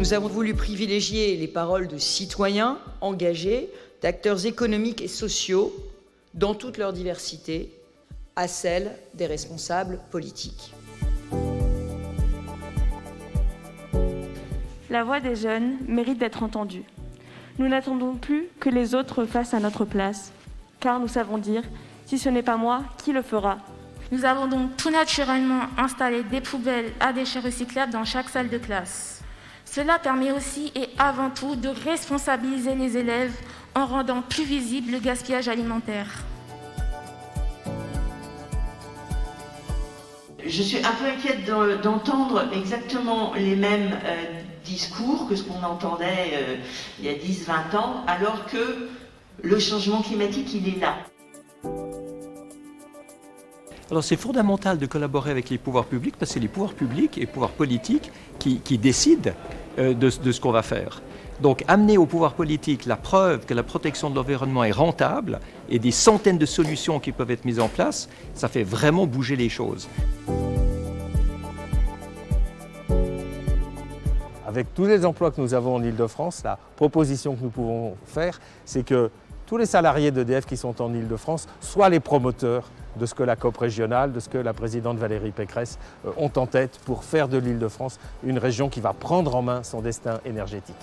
Nous avons voulu privilégier les paroles de citoyens engagés, d'acteurs économiques et sociaux, dans toute leur diversité, à celle des responsables politiques. La voix des jeunes mérite d'être entendue. Nous n'attendons plus que les autres fassent à notre place, car nous savons dire « si ce n'est pas moi, qui le fera ?» Nous avons donc tout naturellement installé des poubelles à déchets recyclables dans chaque salle de classe. Cela permet aussi et avant tout de responsabiliser les élèves en rendant plus visible le gaspillage alimentaire. Je suis un peu inquiète d'entendre exactement les mêmes discours que ce qu'on entendait il y a 10-20 ans, alors que le changement climatique, il est là. Alors c'est fondamental de collaborer avec les pouvoirs publics parce que c'est les pouvoirs publics et les pouvoirs politiques qui décident de ce qu'on va faire. Donc amener au pouvoir politique la preuve que la protection de l'environnement est rentable et des centaines de solutions qui peuvent être mises en place, ça fait vraiment bouger les choses. Avec tous les emplois que nous avons en Île-de-France, la proposition que nous pouvons faire, c'est que tous les salariés d'EDF qui sont en Île-de-France soient les promoteurs de ce que la COP régionale, de ce que la présidente Valérie Pécresse ont en tête pour faire de l'Île-de-France une région qui va prendre en main son destin énergétique.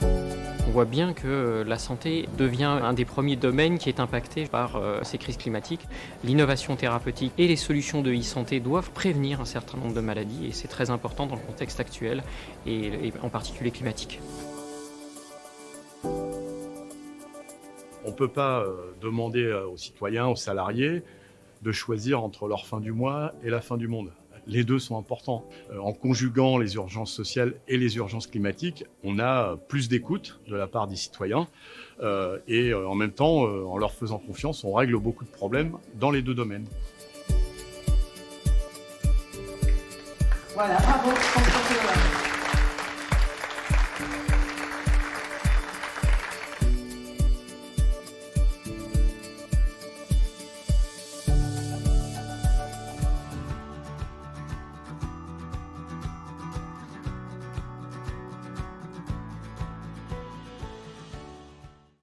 On voit bien que la santé devient un des premiers domaines qui est impacté par ces crises climatiques. L'innovation thérapeutique et les solutions de e-santé doivent prévenir un certain nombre de maladies et c'est très important dans le contexte actuel et en particulier climatique. On ne peut pas demander aux citoyens, aux salariés, de choisir entre leur fin du mois et la fin du monde. Les deux sont importants. En conjuguant les urgences sociales et les urgences climatiques, on a plus d'écoute de la part des citoyens et en même temps, en leur faisant confiance, on règle beaucoup de problèmes dans les deux domaines. Voilà, bravo.